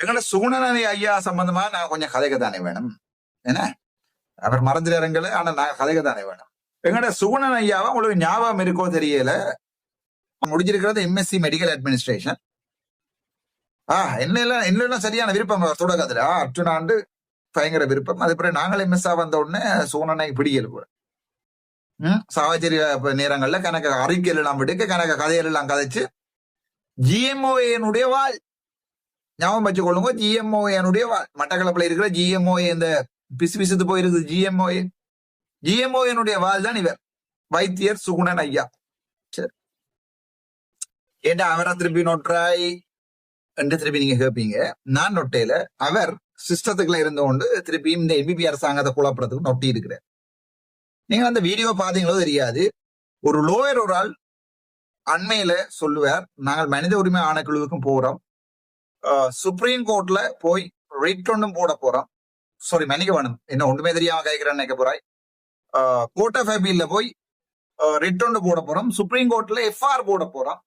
எங்கட சுகுணன் ஐயா சம்பந்தமா நான் கொஞ்சம் கதைக்க தானே வேணும். என்ன அவர் மறந்துடுறங்கள, ஆனா நான் கதைக்க தானே வேணும். எங்கட சுகுணன் ஐயாவை உங்களுக்கு ஞாபகம் இருக்கோ தெரியல, முடிஞ்சிருக்கிறது எம்எஸ்சி மெடிக்கல் அட்மினிஸ்ட்ரேஷன். என்னெல்லாம் சரியான விருப்பம் தொடக்கத்துல அற்றுனாண்டு பயங்கர விருப்பம். அது பிறகு நாங்கள் எம்எஸ்ஆ வந்த உடனே சுகுணனை பிடிக்கல கூட. சாவச்சேரி நேரங்கள்ல கணக்க அறிக்கைகள் எல்லாம் விடுக்க, கணக்க கதைகள் எல்லாம் கதைச்சு ஜிஎம்ஓஏனுடைய வாழ் ஞாபகம் வச்சு கொள்ளுங்க. ஜிஎம்ஓஏனுடைய வாழ் மட்டக்களப்புல இருக்கிற ஜிஎம்ஓஏ இந்த பிசுபிசுத்து போயிருக்குது. ஜிஎம்ஓஏனுடைய வாழ் தான் இவர் வைத்தியர் சுகுணன் ஐயா. சரி, ஏண்டா அவரா திருப்பி நோட்டாய் என்று திருப்பி நீங்க கேட்பீங்க. நான் நொட்டையில அவர் சிஸ்டத்துக்குள்ள இருந்து கொண்டு திருப்பியும் இந்த என்பிபி அரசாங்கத்தை குழப்பறதுக்கு நொட்டி இருக்கிறார். நீங்க அந்த வீடியோ பாத்தீங்களோ தெரியாது. ஒரு லோயர் ஒரு ஆள் அண்மையில சொல்லுவார், நாங்கள் மனித உரிமை ஆணைக்குழுவுக்கும் போறோம், சுப்ரீம் கோர்ட்ல போய் ரிட் ஒன்றும் போட போறோம். சாரி, மன்னிக்க வேணும், என்ன ஒன்றுமே தெரியாம கேட்கிறேன்னு நினைக்க போறாய். கோர்ட் ஆஃப் அப்பீல்ல போய் ரிட் ஒன்று போட போறோம், சுப்ரீம் கோர்ட்ல எஃப்ஆர் போட போறோம்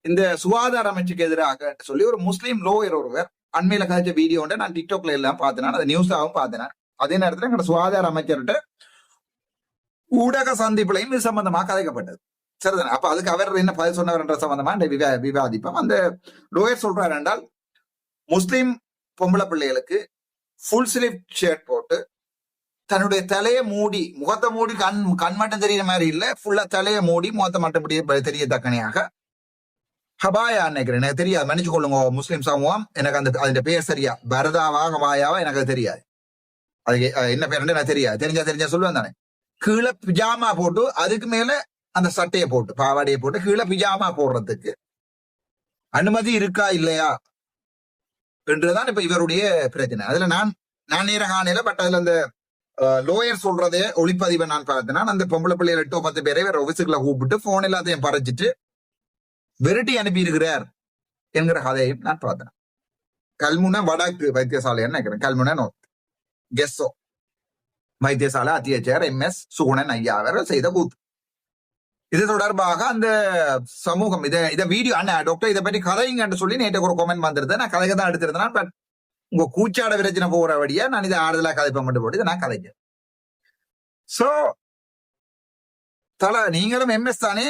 இந்த சுகாதார அமைச்சுக்கு எதிராக சொல்லி ஒரு முஸ்லீம் லோயர் ஒருவர் அண்மையில கழிச்ச வீடியோ நான் டிக்டாக்ல எல்லாம் பார்த்தேன், அது நியூஸாகவும் பார்த்தேன். அதே நேரத்தில் எங்களோட சுகாதார அமைச்சர்கிட்ட ஊடக சந்திப்புலையும் இது சம்பந்தமா கதைக்கப்பட்டது. சரிதானே? அப்ப அதுக்கு அவர் என்ன பதில் சொன்னவர் என்ற சம்பந்தமா விவாதிப்போம். அந்த லோயர் சொல்றாரு என்றால், முஸ்லீம் பொம்பளை பிள்ளைகளுக்கு ஃபுல் ஸ்லீவ் ஷர்ட் போட்டு தன்னுடைய தலையை மூடி, முகத்தை மூடி, கண் மட்டும் தெரியற மாதிரி இல்ல, ஃபுல்லா தலையை மூடி முகத்தை மட்டும் தெரியத்தக்கனையாக ஹபாயா நினைக்கிறேன், எனக்கு தெரியாது, மன்னிச்சு கொள்ளுங்க முஸ்லீம் சமூகம், எனக்கு அந்த பேர் சரியா பரதாவா ஹபாயாவா எனக்கு தெரியாது, அது என்ன பேர் எனக்கு தெரியாது. தெரிஞ்சா சொல்லுவேன் தானே. கீழே பிஜாமா போட்டு அதுக்கு மேல அந்த சட்டையை போட்டு பாவாடையை போட்டு கீழே பிஜாமா போடுறதுக்கு அனுமதி இருக்கா இல்லையா என்றுதான் இப்ப இவருடைய பிரச்சனை. அதுல நான் நேர காணையில, பட் அதுல அந்த லோயர் சொல்றதே ஒளிப்பதிவை நான் பார்த்தேன்னா, அந்த பொம்பளை பிள்ளைகள் 8-10 பேரை வேற ஆபீஸுக்குள்ள கூப்பிட்டு போன் எல்லாத்தையும் பறைச்சிட்டு விரட்டி அனுப்பி இருக்கிறார் என்கிற கதையும் நான் பார்த்தேன். கல்முனை வடக்கு வைத்தியசாலை நினைக்கிறேன், கல்முனை நோர்த் கெஸ்ஸோ வைத்தியசாலை அத்தியட்சகர் MS சுகுணன் ஐயா அவர்கள் செய்த கூத்து. இது தொடர்பாக அந்த சமூகம் இதை வீடியோ டாக்டர் இதை பற்றி கதைங்கன்னு சொல்லி நேற்று ஒரு கமெண்ட் வந்திருந்தேன். நான் கதைக்கு தான் எடுத்திருந்தேன், பட் உங்க கூச்சாட பிரச்சனை போற வழியா நான் இதை ஆறுதலா கதைப்ப மட்டும் போட்டு இதை நான் கதைக்கிறேன். சோ நீங்களும் MS தானே,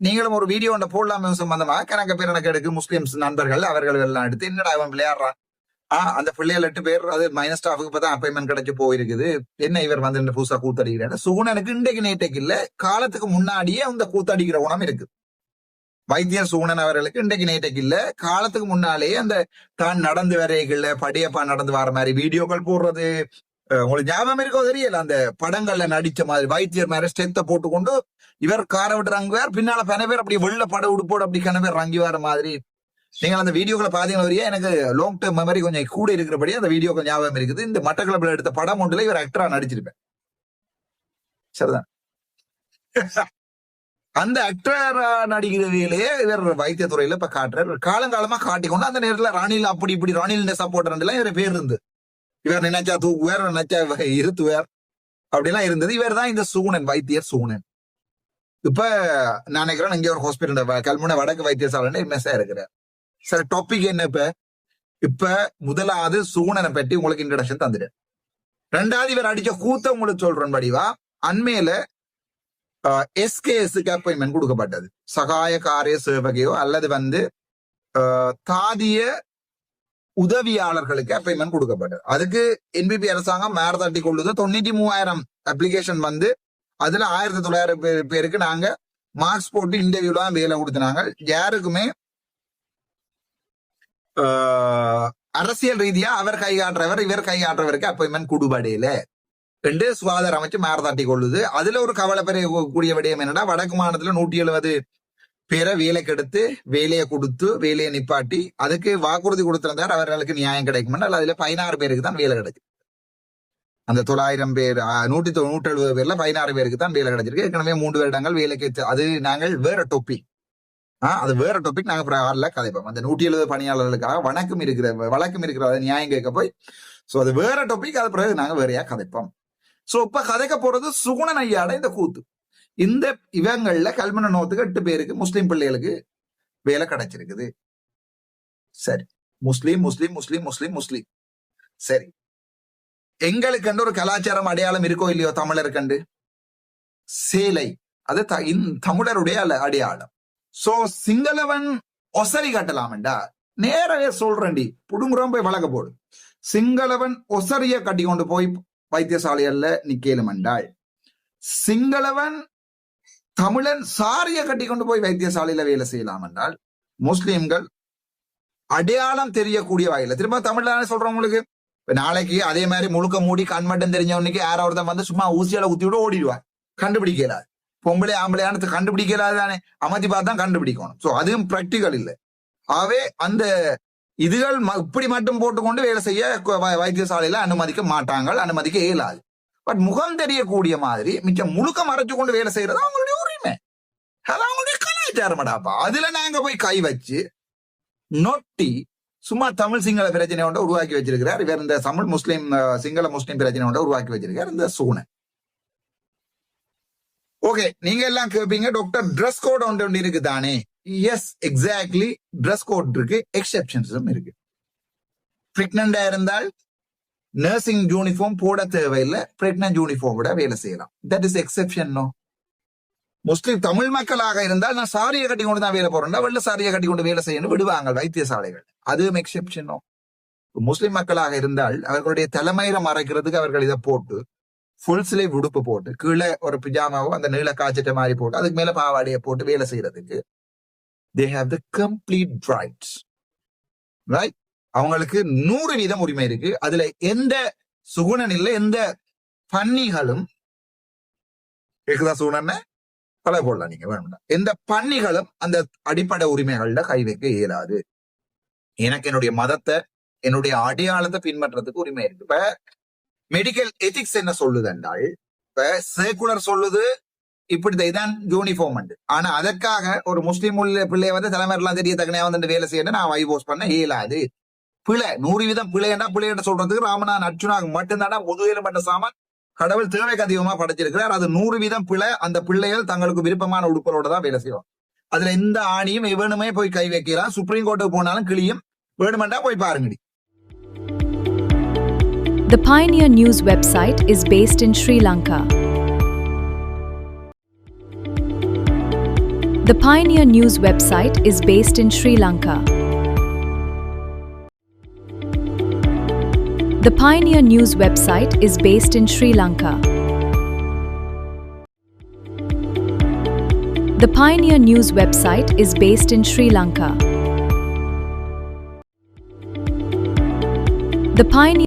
நீங்களும் ஒரு வீடியோ ஒன்று போடலாமே சம்பந்தமாக கணக்கு பேர் எனக்கு எடுக்கு முஸ்லிம்ஸ் நண்பர்கள் அவர்கள் எல்லாம் எடுத்து, என்னடா அவன் விளையாடுறான், அந்த பிள்ளைகள் 8 பேர் அது மைனஸ் ஸ்டாஃபுக்கு இப்பதான் அப்பாயின்மெண்ட் கிடைச்சு போயிருக்குது, என்ன இவர் வந்து புதுசா கூத்தடிக்கிறாரு. சுகுணனுக்கு இன்றைக்கு நேற்றைக்கு இல்ல, காலத்துக்கு முன்னாடியே அந்த கூத்தடிக்கிற குணம் இருக்கு. வைத்தியர் சுகுணன் அவர்களுக்கு இன்றைக்கு நேற்றைக்கு இல்ல, காலத்துக்கு முன்னாலேயே அந்த தான் நடந்து வரைகள்ல படியப்பா நடந்து வர மாதிரி வீடியோக்கள் போடுறது உங்களுக்கு ஞாபகம் இருக்கோ தெரியல. அந்த படங்கள்ல நடிச்ச மாதிரி வைத்தியர் மாதிரி ஸ்டெத்தை போட்டுக்கொண்டு இவர் காரை விட்டு ரங்குவார், பின்னால பல பேர் அப்படி வெள்ள பட உடுப்போடு அப்படி கனவேர் ரங்கி வர மாதிரி. நீங்கள் அந்த வீடியோக்களை பாத்தீங்கன்னா எனக்கு லாங் டேர்ம் மெமரி கொஞ்சம் கூட இருக்கிறபடி அந்த வீடியோக்கள் ஞாபகம் இருக்குது. இந்த மட்டக்களப்பில் எடுத்த படம் ஒன்றுல இவர் ஆக்டரா நடிச்சிருப்பேன். சரிதான், அந்த ஆக்டரா நடிக்கிறதையிலேயே இவர் வைத்தியத்துறையில இப்ப காட்டுறாரு. காலங்காலமா காட்டிக்கொண்டு அந்த நேரத்துல ராணில் அப்படி இப்படி ராணில் சப்போர்ட் இவர் பேர் இருந்து, இவர் நினைச்சா தூக்குவார், நினைச்சா இருத்துவார், அப்படிலாம் இருந்தது. இவர் தான் இந்த சுகுணன், வைத்தியர் சுகுணன். இப்ப நான் நினைக்கிறேன் இங்க ஒரு ஹாஸ்பிட்டல் கல்முனை வடக்கு வைத்தியசாலை MS இருக்கிறார். சரி, டாபிக் என்ன இப்ப முதலாவது சுகுணனை பற்றி உங்களுக்கு இன்ட்ரடக்ஷன் தந்துடு. ரெண்டாவது இவர் அடிச்ச கூத்த உங்களுக்கு சொல்றேன் படிவா. அண்மையில SKSக்கு அப்பாயின்மெண்ட் கொடுக்கப்பட்டது, சகாய காரிய சேவகையோ அல்லது வந்து தாதிய உதவியாளர்களுக்கு அப்பாயின்மெண்ட் கொடுக்கப்பட்டது. அதுக்கு NPP அரசாங்கம் மேர தட்டி கொள்ளுது. 93,000 அப்ளிகேஷன் வந்து அதுல 1,900 பேருக்கு நாங்க மார்க்ஸ் போட்டு இன்டர்வியூலாம் வேலை கொடுத்தினாங்க. யாருக்குமே அரசியல் ரீதியா அவர் கைகாட்டுறவர் இவர் கைகாட்டுறவருக்கு அப்பாயின்மெண்ட் கொடுபடையில ரெண்டு சுகாதார அமைச்சு மேர தட்டி கொள்ளுது. அதுல ஒரு கவலை பெரிய கூடிய விடயம் என்னன்னா, வடக்கு மாநிலத்துல 170 பேரை வேலைக்கு எடுத்து வேலையை கொடுத்து வேலையை நிப்பாட்டி அதுக்கு வாக்குறுதி கொடுத்திருந்தார் அவர்களுக்கு நியாயம் கிடைக்கும். அதுல 16 பேருக்கு தான் வேலை கிடைக்கும். அந்த 900 பேர் 170 பேர்ல 16 பேருக்கு தான் வேலை கிடைச்சிருக்கு. ஏற்கனவே 3 வருடங்கள் வேலைக்கு, அது நாங்கள் வேற டாபிக், அது வேற டாபிக். நாங்க ஆறுல கதைப்போம். அந்த 170 பணியாளர்களுக்காக வழக்கம் இருக்கிற நியாயம் கேட்க போய், சோ அது வேற டாபிக். அது பிறகு நாங்க வேறையா கதைப்போம். சோ இப்ப கதைக்க போறது சுகுணன் ஐயாட இந்த கூத்து. இந்த இவங்கள்ல கல்முனை நோத்துக்கு 8 பேருக்கு முஸ்லிம் பிள்ளைகளுக்கு வேலை கிடைச்சிருக்குது. சரி, முஸ்லீம் முஸ்லீம் முஸ்லீம் முஸ்லீம் முஸ்லீம். சரி, எங்களுக்கு ஒரு கலாச்சாரம் அடையாளம் இருக்கோ இல்லையோ தமிழருக்கு? சேலை, அது தமிழருடைய அடையாளம். சோ சிங்களவன் ஒசரி கட்டலாம்டா, நேரவே சொல்றேன்டி, புடுங்குறோம் போய் வழக்க போடு. சிங்களவன் ஒசரிய கட்டி கொண்டு போய் வைத்தியசாலையல்ல நிக்கலும் என்றால், சிங்களவன் தமிழன் சாரிய கட்டி கொண்டு போய் வைத்தியசாலையில வேலை செய்யலாம் என்றால், முஸ்லிம்கள் அடையாளம் தெரியக்கூடிய வகையில திரும்ப தமிழ்ல சொல்றவங்களுக்கு நாளைக்கு அதே மாதிரி முழுக்க மூடி கண் மட்டும் தெரிஞ்சவனுக்கு யாராவது வந்து சும்மா ஊசியால ஊத்தி விட ஓடிடுவார், கண்டுபிடிக்கலாது. பொம்பளை ஆம்பளையானது கண்டுபிடிக்கலாது தானே, அமர்த்தி பார்த்து தான் கண்டுபிடிக்கணும். சோ அதுவும் பிராக்டிகல் இல்லை. ஆகவே அந்த இதுகள் இப்படி மட்டும் போட்டுக்கொண்டு வேலை செய்ய வைத்தியசாலையில அனுமதிக்க மாட்டாங்க, அனுமதிக்க இயலாது. பட் முகம் தெரியக்கூடிய மாதிரி மிச்சம் முழுக்க மறைச்சு கொண்டு வேலை செய்யறது அவங்களுடைய உரிமை, அது அவங்களுடைய கலாச்சாரமாடாப்பா. அதுல நாங்க போய் கை வச்சு நொட்டி சும்மா தமிழ் சிங்கள பிரச்சனை ஒன்றை உருவாக்கி வச்சிருக்கிறார் இவர். இந்த தமிழ் முஸ்லீம் சிங்கள முஸ்லீம் பிரச்சனை ஒன்றை உருவாக்கி வச்சிருக்கார் இந்த சூனன். ஓகே, நீங்க எல்லாம் கேட்பீங்க டாக்டர் ட்ரெஸ் கோட் ஒன்று இருக்கு தானே? எஸ், எக்ஸாக்ட்லி, ட்ரெஸ் கோட் இருக்கு, எக்ஸெப்ஷன்ஸும் இருக்கு. பிரெக்னண்டா இருந்தால் நர்சிங் யூனிஃபார்ம் போட தேவையில்லை, பிரெக்னன்ட் யூனிஃபார்ம் விட வேலை செய்யலாம். That is exception. நோ, முஸ்லிம் தமிழ் மக்களாக இருந்தால் நான் சாரியை கட்டி கொண்டு தான் வேலை போறேன், வெள்ள சாரியை கட்டி கொண்டு வேலை செய்யணும் விடுவாங்க வைத்தியசாலைகள், அதுவும் எக்ஸெப்ஷன். முஸ்லிம் மக்களாக இருந்தால் அவர்களுடைய தலைமையில மறைக்கிறதுக்கு அவர்கள் இதை போட்டு ஃபுல் ஸ்லீவ் உடுப்பு போட்டு கீழே ஒரு பிஜாமாவோ அந்த நீள காய்ச்சட்ட மாதிரி போட்டு அதுக்கு மேல பாவாடையை போட்டு வேலை செய்யறதுக்கு they have the complete rights, right? அவங்களுக்கு 100% உரிமை இருக்கு. அதுல எந்த சுகுணன் இல்லை, எந்த பன்னிகளும் இருக்குதா சுகுணன் தலை போடலாம், நீங்க வேணும்னா எந்த பன்னிகளும் அந்த அடிப்படை உரிமைகள்ல கை வைக்க இயலாது. எனக்கு என்னுடைய மதத்தை என்னுடைய அடையாளத்தை பின்பற்றதுக்கு உரிமை இருக்கு. இப்ப மெடிக்கல் எதிக்ஸ் என்ன சொல்லுது என்றால், இப்ப சேக்குலர் சொல்லுது இப்படிதான் யூனிஃபார்ம் உண்டு, ஆனா அதற்காக ஒரு முஸ்லீம் உள்ள பிள்ளைய வந்து தலைமையெல்லாம் தெரிய தக்கனையா வந்து வேலை செய்யணும் நான் வைபோஸ் பண்ண இயலாது. பிள்ளை 100% பிள்ளைண்டா பிள்ளைகிட்ட சொல்றதுக்கு ராமநாதன் அர்ச்சுனாக மட்டும்தானா முதுகெலும் பண்ண சாமான் கடவுள் தேவைக்கு அதிகமா படைச்சிருக்கிறார். அது 100% பிள்ளை. அந்த பிள்ளைகள் தங்களுக்கு விருப்பமான உடுப்பலோட தான் வேலை செய்யும். அதுல எந்த ஆணியும் எவனுமே போய் கை வைக்கலாம். சுப்ரீம் கோர்ட்டுக்கு போனாலும் கிளியும் வேணுமெண்டா போய் பாருங்கடி. The Pioneer News website is based in Sri Lanka. The Pioneer News website is based in Sri Lanka. The Pioneer News website is based in Sri Lanka. The Pioneer News website is based in Sri Lanka. The Pioneer